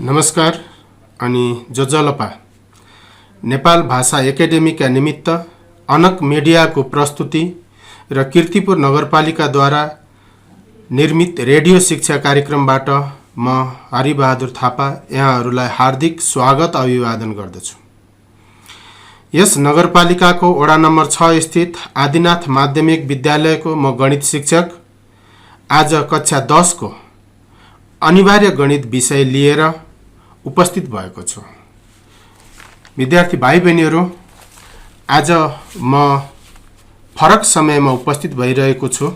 नमस्कार अनि जोजलपा नेपाल भाषा एकेडेमीका निमित्त अनक मिडियाको प्रस्तुति र कीर्तिपुर नगरपालिकाद्वारा निर्मित रेडियो शिक्षा कार्यक्रमबाट म हरिबहादुर थापा यहाँहरूलाई हार्दिक स्वागत अभिवादन गर्दछु। यस नगरपालिकाको वडा नम्बर 6 स्थित आदिनाथ माध्यमिक विद्यालयको म गणित शिक्षक आज कक्षा 10 को अनिवार्य गणित विषय लिएर उपस्थित भएको छु। विद्यार्थी भाइ बहिनीहरू, आज म फरक समयमा उपस्थित भइरहेको छु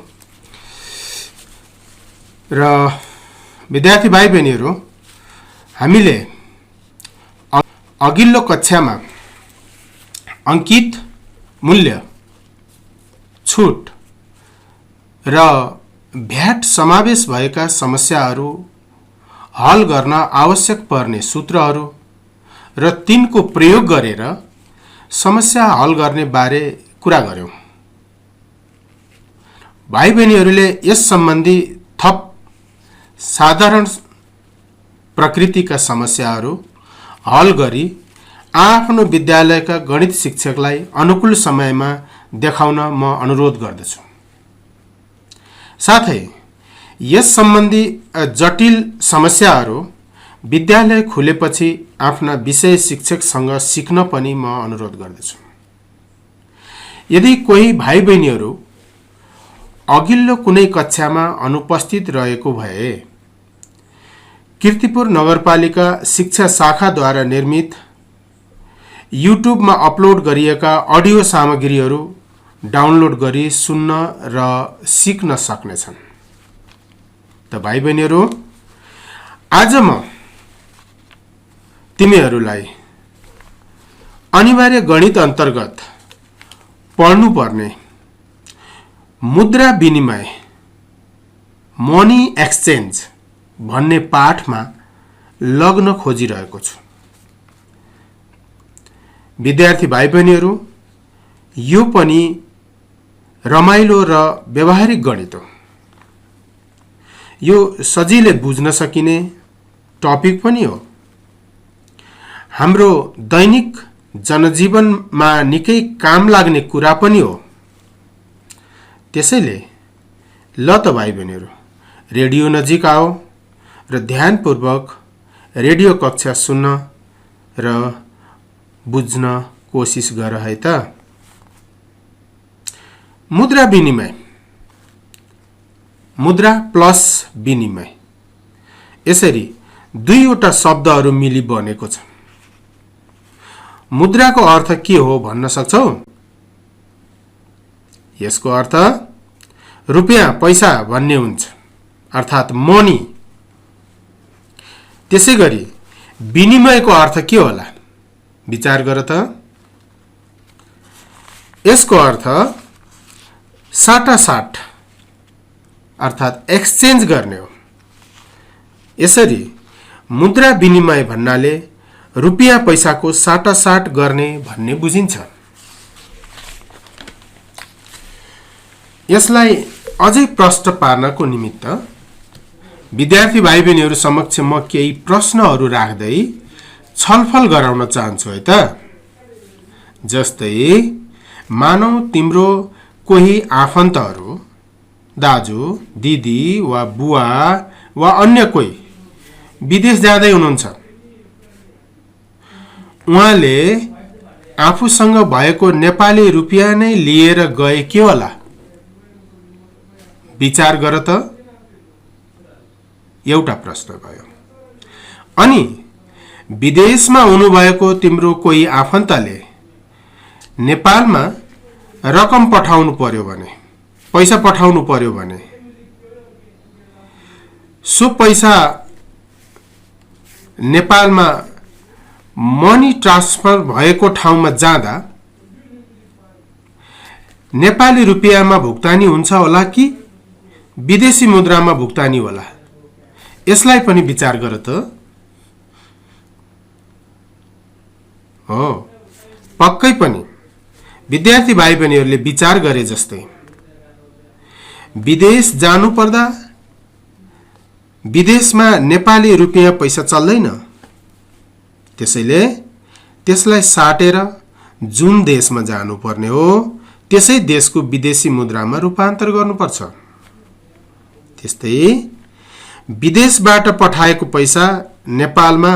र विद्यार्थी भाइ बहिनीहरू, हामीले अघिल्लो कक्षामा अंकित मूल्य, छुट र भ्याट समावेश भएका समस्याहरू हल गर्न आवश्यक पर्ने सूत्रहरू र तिनको प्रयोग गरेर समस्या हल गर्ने बारे कुरा गर्यौं। भाइ बहिनीहरूले यस सम्बन्धी थप साधारण प्रकृतिका समस्याहरू हल गरी आफ्नो विद्यालयका गणित शिक्षकलाई अनुकूल समयमा देखाउन म अनुरोध गर्दछु। साथै यस सम्बन्धी जटिल समस्याहरू विद्यालय खुलेपछि आफ्ना विषय शिक्षकसँग सिक्न पनि म अनुरोध गर्दछु। यदि कोही भाइ बहिनीहरू अघिल्लो कुनै कक्षामा अनुपस्थित रहेको भए कीर्तिपुर नगरपालिका शिक्षा शाखाद्वारा निर्मित युट्युबमा अपलोड गरिएका अडियो सामग्रीहरू डाउनलोड गरी सुन्न र सिक्न सक्नेछन्। त भाइ बहिनीहरू, आज म तिमीहरूलाई अनिवार्य गणित अन्तर्गत पढ्नुपर्ने मुद्रा विनिमय, मनी एक्सचेन्ज भन्ने पाठमा लग्न खोजिरहेको छु। विद्यार्थी भाइ बहिनीहरू, यो पनि रमाइलो र व्यावहारिक गणित हो। यो सजिलै बुझ्न सकिने टपिक पनि हो। हाम्रो दैनिक जनजीवनमा निकै काम लाग्ने कुरा पनि हो। त्यसैले ल त भाइ बहिनीहरू, रेडियो नजिक आओ र ध्यानपूर्वक रेडियो कक्षा सुन्न र बुझ्न कोसिस गर है त। मुद्रा विनिमय, मुद्रा प्लस विनिमय, यसरी दुईवटा शब्दहरू मिली बनेको छ। मुद्राको अर्थ के हो भन्न सक्छौ? यसको अर्थ रुपियाँ, पैसा भन्ने हुन्छ, अर्थात् मनी। त्यसैगरी विनिमयको अर्थ के होला? विचार गर त। यसको अर्थ साटासाट अर्थात् एक्सचेन्ज गर्ने हो। यसरी मुद्रा विनिमय भन्नाले रुपियाँ पैसाको साटासाट गर्ने भन्ने बुझिन्छ। यसलाई अझै प्रष्ट पार्नको निमित्त विद्यार्थी भाइ बहिनीहरू समक्ष म केही प्रश्नहरू राख्दै छलफल गराउन चाहन्छु है त। जस्तै मानौ तिम्रो कोही आफन्तहरू, दाजु, दिदी वा बुवा वा अन्य कोही विदेश जाँदै हुनुहुन्छ। उहाँले आफूसँग भएको नेपाली रुपियाँ नै लिएर गए के होला? विचार गर त। एउटा प्रश्न भयो। अनि विदेशमा हुनुभएको तिम्रो कोही आफन्तले नेपालमा रकम पठाउनु पर्यो भने, पैसा पठाउनु पर्यो भने, सो पैसा नेपालमा मनी ट्रान्सफर भएको ठाउँमा जाँदा नेपाली रुपियाँमा भुक्तानी हुन्छ होला कि विदेशी मुद्रामा भुक्तानी होला? यसलाई पनि विचार गर त। हो, पक्कै पनि विद्यार्थी भाइ बहिनीहरूले विचार गरे जस्तै विदेश जानु पर्दा विदेशमा नेपाली रुपियाँ पैसा चल्दैन, त्यसैले त्यसलाई साटेर जुन देशमा जानुपर्ने हो त्यसै देशको विदेशी मुद्रामा रूपान्तर गर्नुपर्छ। त्यस्तै विदेशबाट पठाएको पैसा नेपालमा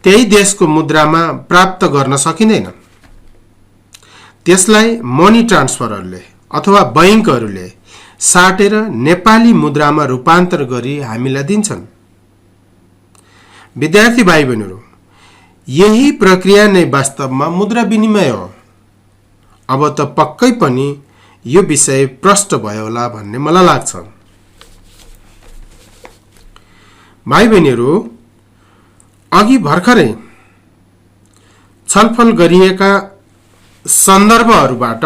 त्यही देशको मुद्रामा प्राप्त गर्न सकिँदैन। त्यसलाई मनी ट्रान्सफररले अथवा बैंकहरूले साटेर नेपाली मुद्रामा रूपान्तर गरी हामीलाई दिन्छन्। विद्यार्थी भाइ बहिनीहरू, यही प्रक्रिया नै वास्तवमा मुद्रा विनिमय हो। अब त पक्कै पनि यो विषय प्रष्ट भयो होला भन्ने मलाई लाग्छ। भाइ बहिनीहरू, अघि भर्खरै छलफल गरिएका सन्दर्भहरूबाट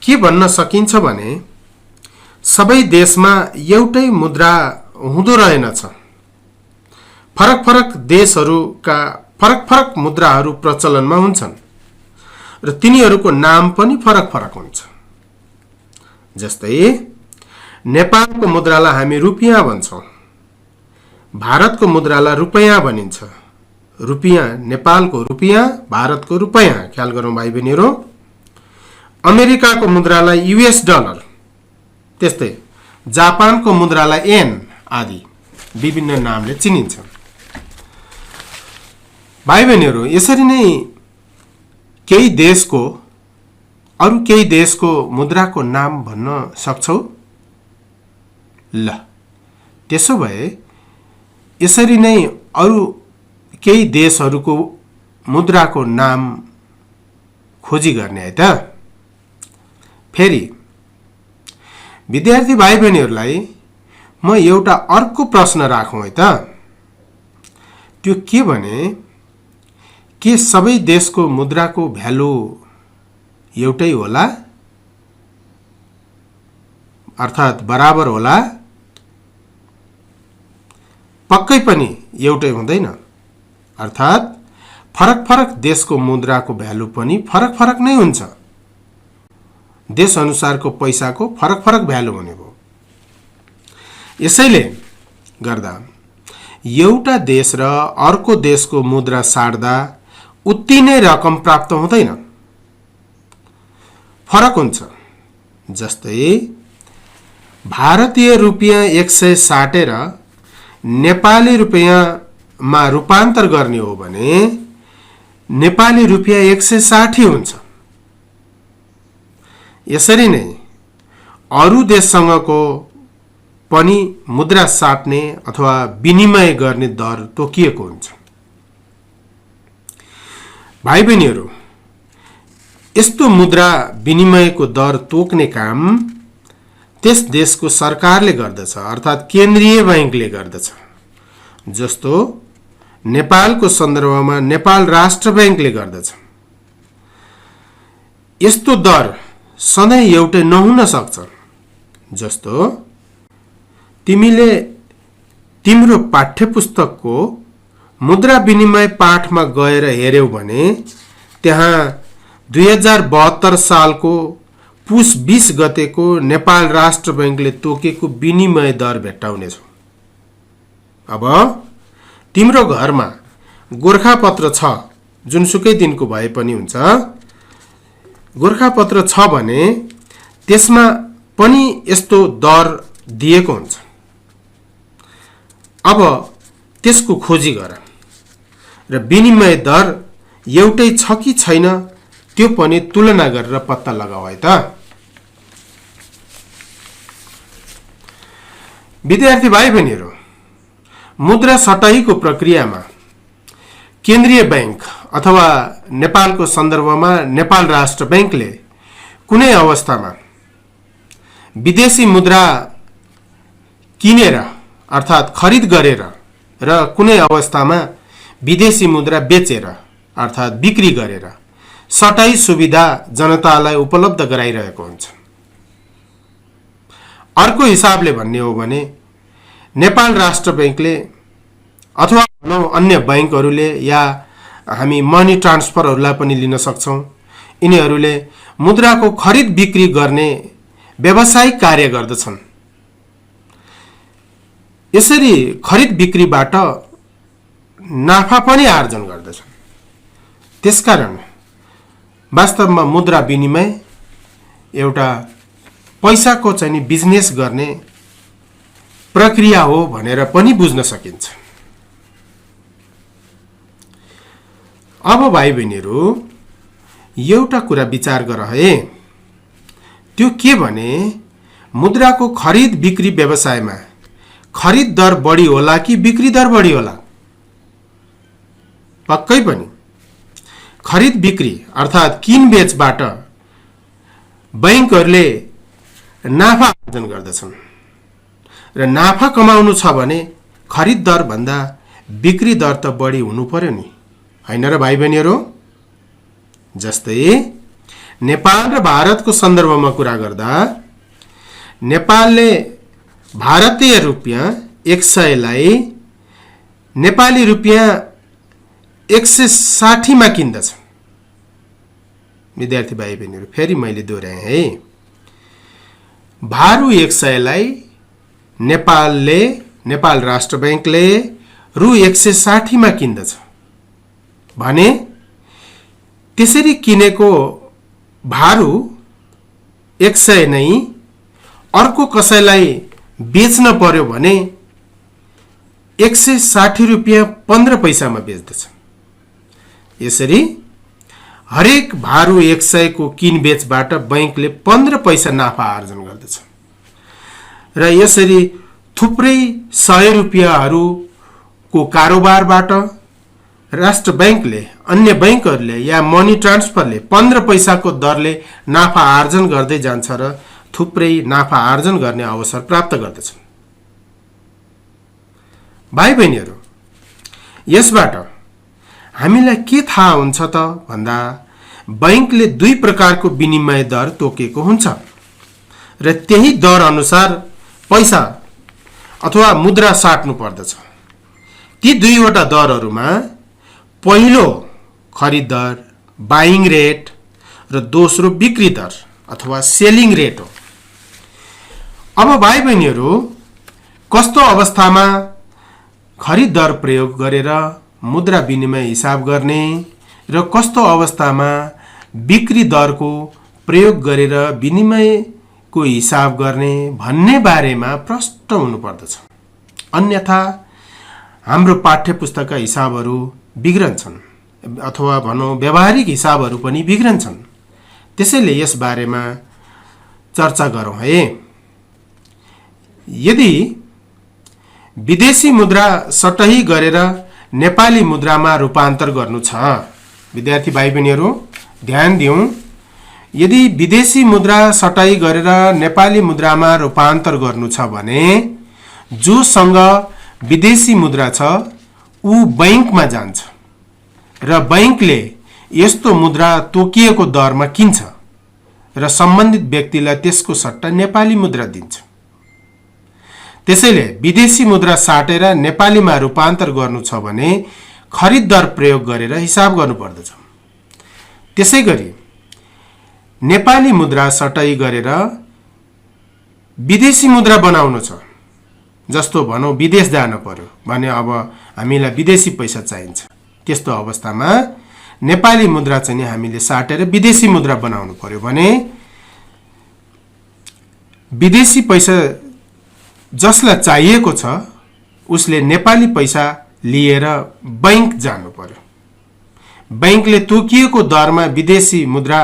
के भन्न सकिन्छ भने सबै देशमा एउटै मुद्रा हुँदो रहेनछ। फरक फरक देशहरूका फरक फरक मुद्राहरू प्रचलनमा हुन्छन् र तिनीहरूको नाम पनि फरक फरक हुन्छ। जस्तै नेपालको मुद्रालाई हामी रुपियाँ भन्छौँ, भारतको मुद्रालाई रुपैयाँ भनिन्छ। रुपियाँ नेपालको रुपियाँ, भारतको रुपैयाँ, ख्याल गरौँ भाइ बहिनीहरू। अमेरिकाको मुद्रालाई युएस डलर, त्यस्तै जापानको मुद्रालाई येन आदि विभिन्न नामले चिनिन्छ। भाइ बहिनीहरू, यसरी नै केही देशको अरू केही देशको मुद्राको नाम भन्न सक्छौ? ल, त्यसो भए यसरी नै अरू केही देशहरूको मुद्राको नाम खोजी गर्ने है त। फेरि विद्यार्थी भाइ बहिनीहरूलाई म एउटा अर्को प्रश्न राखौँ है त। त्यो के भने, के सबै देशको मुद्राको भ्यालु एउटै होला, अर्थात् बराबर होला? पक्कै पनि एउटै हुँदैन। अर्थात् फरक फरक देशको मुद्राको भ्यालु पनि फरक फरक नै हुन्छ। देश अनुसारको पैसाको फरक फरक भ्यालु हुने भयो। यसैले गर्दा एउटा देश र अर्को देशको मुद्रा साट्दा उति नै रकम प्राप्त हुँदैन, फरक हुन्छ। जस्तै भारतीय रुपियाँ 100 साटेर नेपाली रुपियाँमा रूपान्तर गर्ने हो भने नेपाली रुपियाँ 160 हुन्छ। यसरी नै अरू देशसँगको पनि मुद्रा साट्ने अथवा विनिमय गर्ने दर तोकिएको हुन्छ। भाइ बहिनीहरू, यस्तो मुद्रा विनिमयको दर तोक्ने काम त्यस देशको सरकारले गर्दछ, अर्थात् केन्द्रीय बैंकले गर्दछ। जस्तो नेपालको सन्दर्भमा नेपाल राष्ट्र बैंकले गर्दछ। यस्तो दर सधैँ एउटै नहुन सक्छ। जस्तो तिमीले तिम्रो पाठ्यपुस्तकको मुद्रा विनिमय पाठमा गएर हेर्यौ भने त्यहाँ 2072 सालको पुस 20 गतेको नेपाल राष्ट्र बैंकले तोकेको विनिमय दर भेट्टाउनेछौ। अब तिम्रो घरमा गोरखापत्र छ, जुनसुकै दिनको भए पनि हुन्छ, गोरखापत्र छ भने त्यसमा पनि यस्तो दर दिएको हुन्छ। अब त्यसको खोजी गर र विनिमय दर एउटै छ कि छैन त्यो पनि तुलना गरेर पत्ता लगाऊ है त। विद्यार्थी भाइ बहिनीहरू, मुद्रा सटाइको प्रक्रियामा केन्द्रीय बैंक अथवा नेपालको सन्दर्भमा नेपाल राष्ट्र बैंकले कुनै अवस्थामा विदेशी मुद्रा किनेर अर्थात् खरिद गरेर र कुनै अवस्थामा विदेशी मुद्रा बेचेर अर्थात् बिक्री गरेर सटाई सुविधा जनतालाई उपलब्ध गराइरहेको हुन्छ। अर्को हिसाबले भन्ने हो भने नेपाल राष्ट्र बैंकले अथवा अन्य बैंकहरूले या हामी मनी ट्रान्सफरहरूलाई पनि लिन सक्छौँ, यिनीहरूले मुद्राको खरिद बिक्री गर्ने व्यावसायिक कार्य गर्दछन्। यसरी खरिद बिक्रीबाट नाफा पनि आर्जन गर्दछन्। त्यसकारण वास्तवमा मुद्रा विनिमय एउटा पैसाको चाहिँ नि बिजनेस गर्ने प्रक्रिया हो भनेर पनि बुझ्न सकिन्छ। अब भाइ बहिनीहरू एउटा कुरा विचार गर है, त्यो के भने मुद्राको खरिद बिक्री व्यवसायमा खरिद दर बढी होला कि बिक्री दर बढी होला? पक्कै पनि खरिद बिक्री अर्थात् किनबेचबाट बैंकहरूले नाफा आर्जन गर्दछन् र नाफा कमाउनु छ भने खरिद दर भन्दा बिक्री दर त बढी हुनु पर्यो नि, हैन र भाइ बहिनीहरू? जस्तै नेपाल र भारतको सन्दर्भमा कुरा गर्दा नेपालले भारतीय रुपियाँ 100 लाई नेपाली रुपियाँ 160 मा किन्दछ। विद्यार्थी भाइ बहिनीहरू फेरि मैले दोहोऱ्याएँ है, भारु 100 लाई नेपाल राष्ट्र बैंकले रु 160 मा किन्दछ भने त्यसरी किनेको भारु 100 नै अर्को कसैलाई बेच्न पर्यो भने 160 रुपियाँ 15 पैसामा बेच्दछ। यसरी हरेक भारु 100 को किनबेचबाट बैंकले 15 पैसा नाफा आर्जन गर्दछ र यसरी थुप्रै 100 रुपियाँहरूको कारोबारबाट राष्ट्र बैंकले अन्य बैंकहरूले या मनी ट्रान्सफरले 15 पैसाको दरले नाफा आर्जन गर्दै जान्छ र थुप्रै नाफा आर्जन गर्ने अवसर प्राप्त गर्दछ। भाइ बहिनीहरू यसबाट हामीलाई के थाहा हुन्छ त भन्दा बैंकले 2 प्रकारको विनिमय दर तोकेको हुन्छ र त्यही दर अनुसार पैसा अथवा मुद्रा साट्नु पर्दछ। ती 2 वटा दरहरूमा पहिलो खरिद दर बाइङ रेट र दोस्रो बिक्री दर अथवा सेलिङ रेट हो। अब भाइ बहिनीहरू कस्तो अवस्थामा खरिद दर प्रयोग गरेर मुद्रा विनिमय हिसाब गर्ने र कस्तो अवस्थामा बिक्री दरको प्रयोग गरेर विनिमयको हिसाब गर्ने भन्ने बारेमा प्रष्ट हुनु पर्दछ, अन्यथा हाम्रो पाठ्य पुस्तकका हिसाबहरू बिग्रन्छन् अथवा भनौं व्यावहारिक हिसाबहरू पनि बिग्रन्छन्। त्यसैले यस बारेमा चर्चा गरौँ है। यदि विदेशी मुद्रा सटही गरेर नेपाली मुद्रामा रूपान्तर गर्नु छ, विद्यार्थी भाइ बहिनीहरू ध्यान दिउँ, यदि विदेशी मुद्रा सटही गरेर नेपाली मुद्रामा रूपान्तर गर्नु छ भने जोसँग विदेशी मुद्रा छ ऊ बैंकमा जान्छ र बैंकले यस्तो मुद्रा तोकिएको दरमा किन्छ र सम्बन्धित व्यक्तिलाई त्यसको सट्टा नेपाली मुद्रा दिन्छ। त्यसैले विदेशी मुद्रा साटेर नेपालीमा रूपान्तर गर्नु छ भने खरिद दर प्रयोग गरेर हिसाब गर्नु पर्दछ। त्यसैगरी नेपाली मुद्रा सटही गरेर विदेशी मुद्रा बनाउनु छ, जस्तो भनौं विदेश जान पर्यो भने अब हामीलाई विदेशी पैसा चाहिन्छ, त्यस्तो अवस्थामा नेपाली मुद्रा चाहिँ हामीले साटेर विदेशी मुद्रा बनाउनु पर्यो भने विदेशी पैसा जसलाई चाहिएको छ उसले नेपाली पैसा लिएर बैंक जानु पर्यो। बैंकले तोकिएको दरमा विदेशी मुद्रा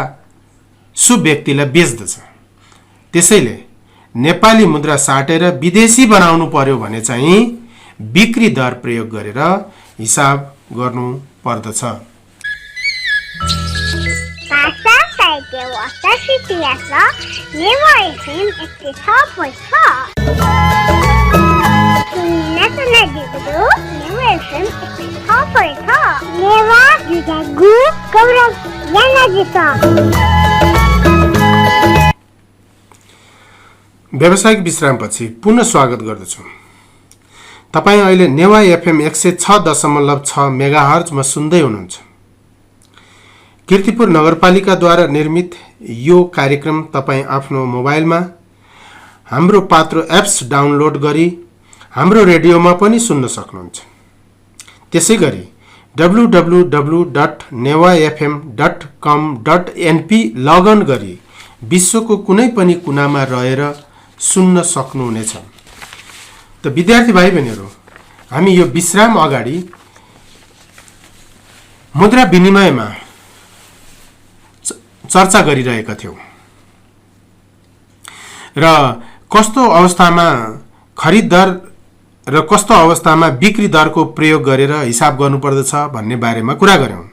सो व्यक्तिलाई बेच्दछ। त्यसैले नेपाली मुद्रा साटेर विदेशी बनाउनु पर्यो भने चाहिँ बिक्री दर प्रयोग गरेर हिसाब गर्नु पर्दछ। भाषा साहित्य वार्ता सिपिएसमा नेवा एफएम 106.6 सुन्ना दिगो नेवा एफएम 106.6 नेवा जुजागु गौरव यानाजिसा। व्यावसायिक विश्रामपछि पुनः स्वागत गर्दछु। तपाईं अहिले नेवा एफएम 106.6 मेगाहर्जमा सुन्दै हुनुहुन्छ। कीर्तिपुर नगरपालिकाद्वारा निर्मित यो कार्यक्रम तपाईं आफ्नो मोबाइलमा हाम्रो पात्रो एप्स डाउनलोड गरी हाम्रो रेडियोमा पनि सुन्न सक्नुहुन्छ। त्यसैगरी www.newafm.com.np लगइन गरी विश्वको कुनै पनि कुनामा रहेर सुन्न सक्नुहुनेछ। त विद्यार्थी भाइ बहिनीहरू, हामी यो विश्राम अगाडि मुद्रा विनिमयमा चर्चा गरिरहेका थियौं र कस्तो अवस्थामा खरिद दर र कस्तो अवस्थामा बिक्री दरको प्रयोग गरेर हिसाब गर्नुपर्दछ भन्ने बारेमा कुरा गर्यौं।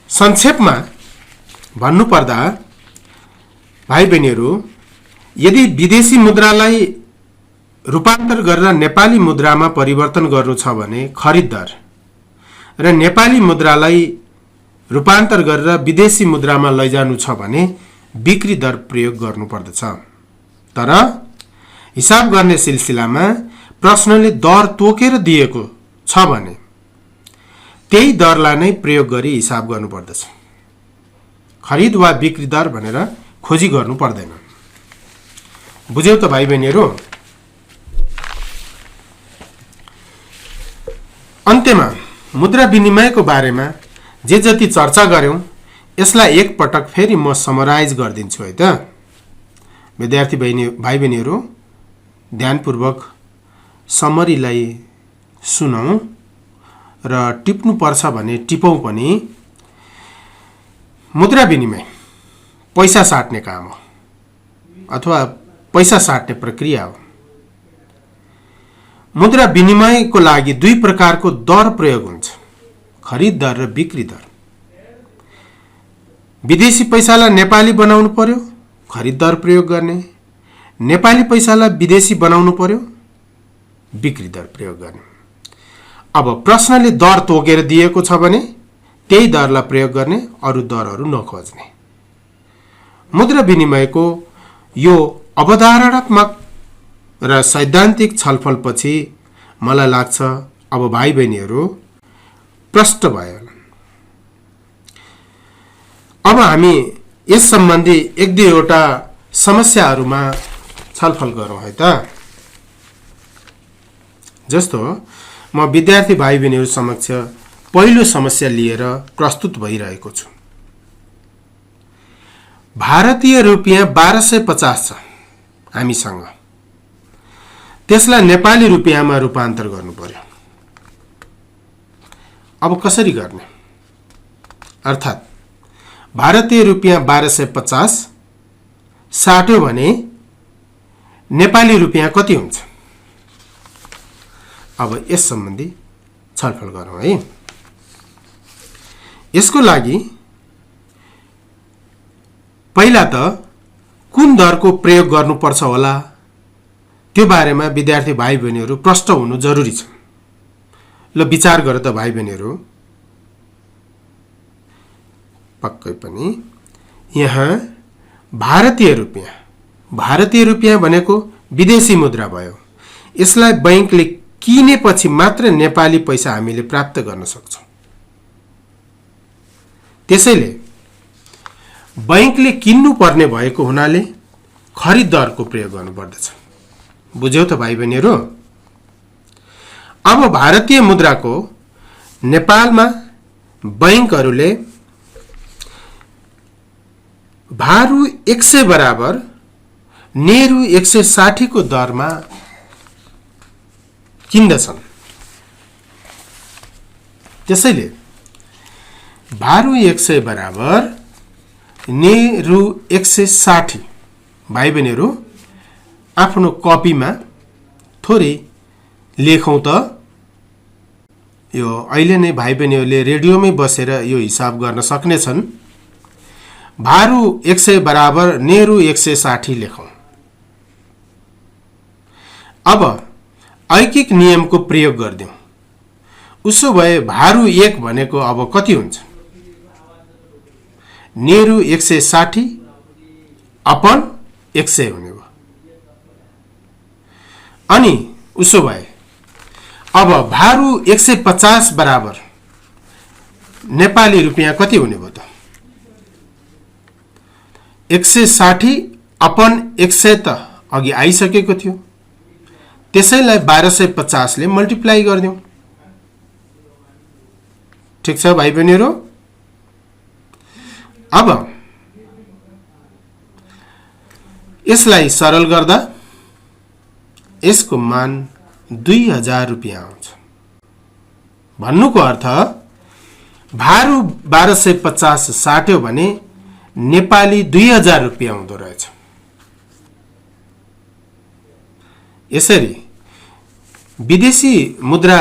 संक्षेपमा भन्नुपर्दा भाइ बहिनीहरू, यदि विदेशी मुद्रालाई रूपान्तर गरेर नेपाली मुद्रामा परिवर्तन गर्नु छ भने खरिद दर र नेपाली मुद्रालाई रूपान्तर गरेर विदेशी मुद्रामा लैजानु छ भने बिक्री दर प्रयोग गर्नुपर्दछ। तर हिसाब गर्ने सिलसिलामा प्रश्नले दर तोकेर दिएको छ भने त्यही दरलाई नै प्रयोग गरी हिसाब गर्नुपर्दछ। खरिद वा बिक्री दर भनेर खोजी गर्नु पर्दैन। बुझ्यौ त भाइ बहिनीहरू? अन्त्यमा मुद्रा विनिमयको बारेमा जे जति चर्चा गर्यौं यसलाई एक पटक फेरि म समराइज गरिदिन्छु है त। विद्यार्थी भाइ बहिनीहरू, ध्यानपूर्वक समरीलाई सुनौं र टिप्नु पर्छ भने टिपौं पनि। मुद्रा विनिमय पैसा साट्ने काम हो अथवा पैसा साट्ने प्रक्रिया हो। मुद्रा विनिमयको लागि दुई प्रकारको दर प्रयोग हुन्छ, खरिद दर र बिक्री दर। विदेशी पैसालाई नेपाली बनाउनु पर्यो, खरिद दर प्रयोग गर्ने। नेपाली पैसालाई विदेशी बनाउनु पर्यो, बिक्री दर प्रयोग गर्ने। अब प्रश्नले दर तोकेर दिएको छ भने त्यही दरलाई प्रयोग गर्ने, अरू दरहरू नखोज्ने। मुद्रा विनिमयको यो अवधारणात्मक र सैद्धान्तिक छलफलपछि मलाई लाग्छ अब भाइ बहिनीहरू प्रष्ट भयो। अब हामी यस सम्बन्धी एक दुईवटा समस्याहरूमा छलफल गरौँ है त। जस्तो म विद्यार्थी भाइ बहिनीहरू समक्ष पहिलो समस्या लिएर प्रस्तुत भइरहेको छु। भारतीय रुपियाँ 1250 छ हामीसँग, त्यसलाई नेपाली रुपियाँमा रूपान्तर गर्नु पर्यो। अब कसरी गर्ने? अर्थात् भारतीय रुपियाँ 1250 साट्यो भने नेपाली रुपियाँ कति हुन्छ? अब यस सम्बन्धी छलफल गरौँ है। यसको लागि पहिला त कुन दरको प्रयोग गर्नुपर्छ होला त्यो बारेमा विद्यार्थी भाइ बहिनीहरू प्रष्ट हुनु जरुरी छ। ल विचार गर त भाइ बहिनीहरू। पक्कै पनि यहाँ भारतीय रुपियाँ भनेको विदेशी मुद्रा भयो। यसलाई बैंकले किनेपछि मात्र नेपाली पैसा हामीले प्राप्त गर्न सक्छौं। त्यसैले बैंकले किन्नु पर्ने भएको हुनाले खरिद दरको प्रयोग गर्नुपर्दछ। बुझ्यौ त भाइ बहिनीहरू? अब भारतीय मुद्राको नेपालमा बैंकहरूले भारु 100 बराबर नेहरू 160 को दरमा किन्दछन्। त्यसैले भारु 100 बराबर नेहरू 160। भाइ बहिनीहरू आफ्नो कपीमा थोरै लेखौं त। यो अहिले नै भाइ बहिनीहरूले रेडियोमै बसेर यो हिसाब गर्न सक्ने छन्। भारु 100 बराबर नेहरू 160 लेखौं। अब ऐकिक नियमको प्रयोग गर्दियौं। उसो भए भारु 1 भनेको अब कति हुन्छ? नेहरू 160 अपन 100 हुने भयो। अनि उसो भए अब भारु 150 बराबर नेपाली रुपियाँ कति हुने भयो त? 160 अपन 100 त अघि आइसकेको थियो। त्यसैलाई 1250 ले मल्टिप्लाई गर्दियौं। ठीक छ भाइ बहिनीहरु। अब यसलाई सरल गर्दा यसको मान 2000 रुपैयाँ आउँछ। भन्नुको अर्थ भारु 1250 साट्यो भने नेपाली 2000 रुपैयाँ आउँदो रहेछ। यसरी विदेशी मुद्रा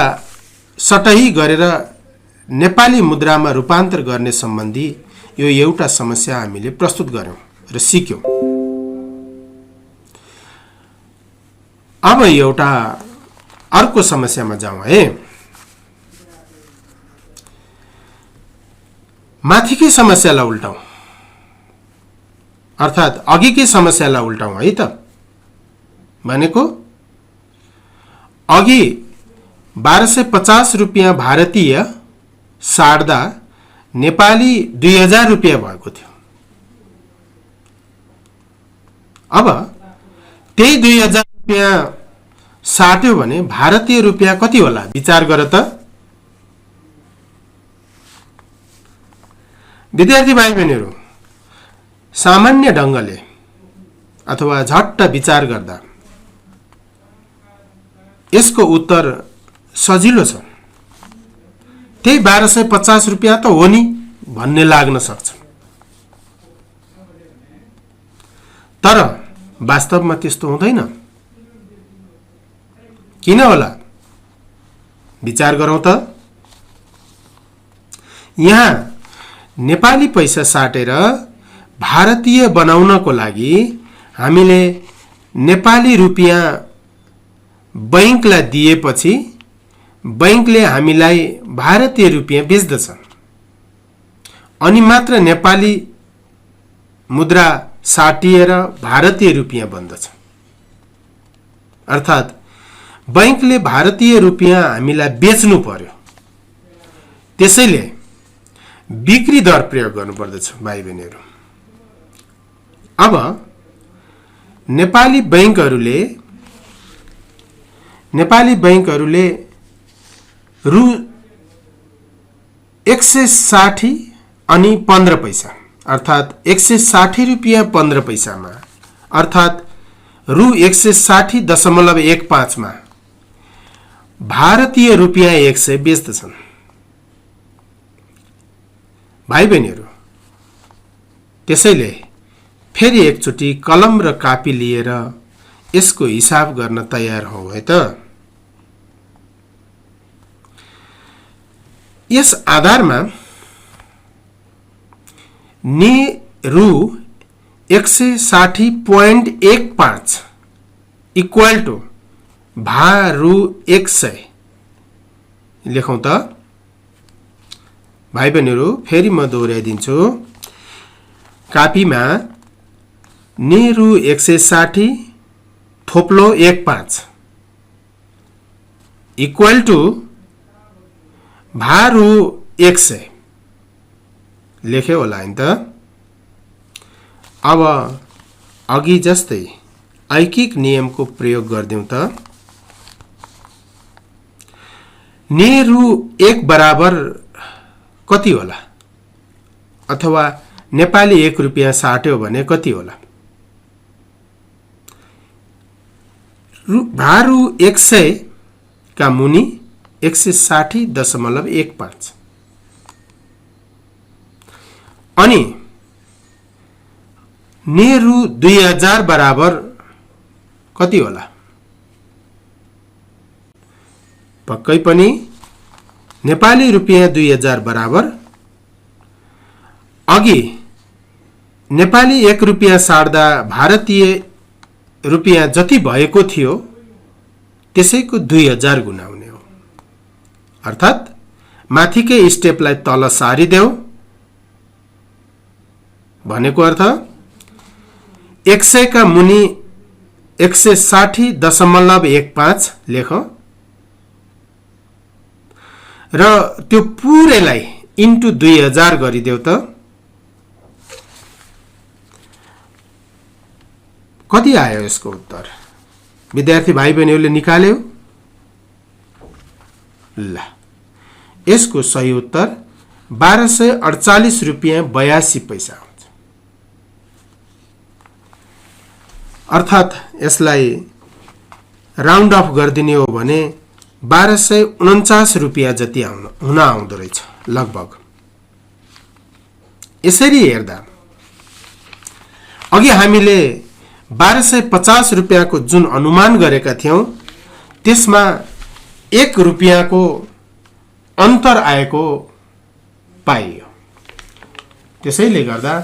सटही गरेर नेपाली मुद्रामा रूपान्तर गर्ने सम्बन्धी यो एउटा समस्या हामीले प्रस्तुत गर्यौं र सिक्यौं। अब एउटा अर्को समस्यामा जाउँ है। माथिकै समस्यालाई उल्टाउँ, अर्थात् अघिकै समस्यालाई उल्टाउँ है त। भनेको अघि 1250 रुपैयाँ भारतीय साट्दा नेपाली 2000 रुपैयाँ भएको थियो। अब त्यही 2000 रुपैयाँ साट्यो भने भारतीय रुपैयाँ कति होला विचार गर त। विद्यार्थी भाइ बहिनीहरु, सामान्य ढंगले अथवा झट्ट विचार गर्दा यसको उत्तर सजिलो छ। त्यही 1250 रुपैयाँ त हो नि भन्ने लाग्न सक्छ, तर वास्तवमा त्यस्तो हुँदैन। किन होला विचार गरौँ त। यहाँ नेपाली पैसा साटेर भारतीय बनाउनको लागि हामीले नेपाली रुपैयाँ बैंकलाई दिएपछि बैंकले हामीलाई भारतीय रुपैयाँ बेच्दछ अनि मात्र नेपाली मुद्रा साटिएर भारतीय रुपैयाँ बन्दछ। अर्थात् बैंकले भारतीय रुपैयाँ हामीलाई बेच्नु पर्यो, त्यसैले बिक्री दर प्रयोग गर्नुपर्दछ भाइ बहिनीहरु। अब नेपाली बैंकहरूले रु 160 अनि 15 पैसा अर्थात् 160 रुपैयाँ 15 पैसामा अर्थात् रु 160.15 मा भारतीय रुपैयाँ 100 बेच्दछन्। भाइ बहिनीहरु, त्यसैले फेरि एकचोटि कलम र कापी लिएर यसको हिसाब गर्न तयार हौ है त। यस आधारमा ने रु 160.15 इक्वल टु भा रु 100 लेखौं त। भाइ बहिनीहरु, फेरि म दोहोर्याइदिन्छु। कापीमा ने रु 160 थोप्लो 15 इक्वल टु भा रु 100 लेख्यो होला नि त। अब अघि जस्तै ऐकिक नियमको प्रयोग गर्दियौं त। ने रु 1 बराबर कति होला, अथवा नेपाली 1 रुपैयाँ साट्यो भने कति होला। भा रु 100 का मुनि 160.15 अनि ने रु 2000 बराबर कति होला। पक्कै पनि नेपाली रुपैयाँ 2000 बराबर अघि नेपाली 1 रुपैयाँ साट्दा भारतीय रुपैयाँ जति भएको थियो त्यसैको 2000 गुणा हुने हो। अर्थात् माथिकै स्टेपलाई तल सारिदेऊ भनेको अर्थ 100 का मुनि 160.15 लेख र त्यो पुरैलाई इन्टु 2000 गरिदेऊ त। कति आयो यसको उत्तर विद्यार्थी भाइ बहिनीहरुले निकाल्यो। ल यसको सही उत्तर 1248 रुपियाँ 82 पैसा हुन्छ। अर्थात् यसलाई राउन्ड अफ गरिदिने हो भने 1249 रुपियाँ जति हुन आउँदो रहेछ लगभग। यसरी हेर्दा अघि हामीले 1250 रुपियाँको जुन अनुमान गरेका थियौं त्यसमा 1 रुपियाँको अन्तर आएको पाइयो। त्यसैले गर्दा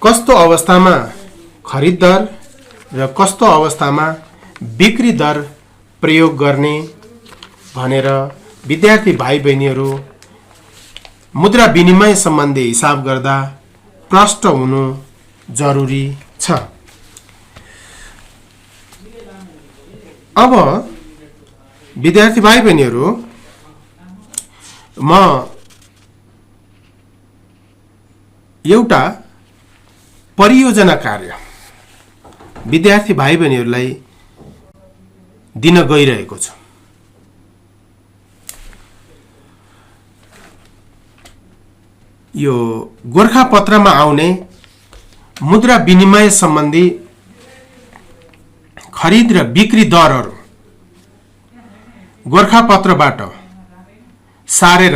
कस्तो अवस्थामा खरिद दर र कस्तो अवस्थामा बिक्री दर प्रयोग गर्ने भनेर विद्यार्थी भाइ बहिनीहरू मुद्रा विनिमय सम्बन्धी हिसाब गर्दा प्रष्ट हुनु जरुरी छ। अब विद्यार्थी भाइ बहिनीहरू म एउटा परियोजना कार्य विद्यार्थी भाइ बहिनीहरूलाई दिन गइरहेको छु। यो गोरखापत्रमा आउने मुद्रा विनिमय सम्बन्धी खरिद र बिक्री दरहरू गोरखापत्रबाट सारेर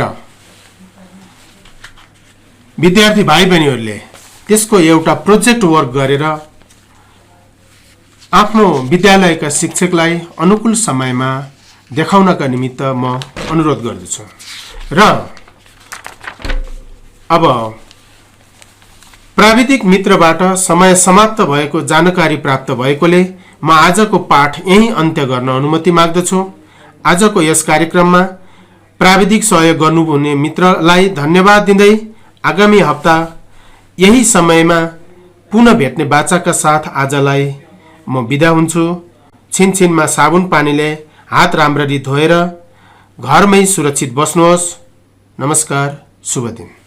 विद्यार्थी भाइ बहिनीहरूले त्यसको एउटा प्रोजेक्ट वर्क गरेर आफ्नो विद्यालयका शिक्षकलाई अनुकूल समयमा देखाउनका निमित्त म अनुरोध गर्दछु। र अब प्राविधिक मित्रबाट समय समाप्त भएको जानकारी प्राप्त भएकोले म आजको पाठ यही अन्त्य गर्न अनुमति माग्दछु। आजको यस कार्यक्रममा प्राविधिक सहयोग गर्नुहुने मित्रलाई धन्यवाद दिँदै आगामी हप्ता यही समयमा पुनः भेट्ने बाचाका साथ आजलाई म बिदा हुन्छु। छिनछिनमा साबुन पानीले हात राम्ररी धोएर घरमै सुरक्षित बस्नुहोस्। नमस्कार, शुभ दिन।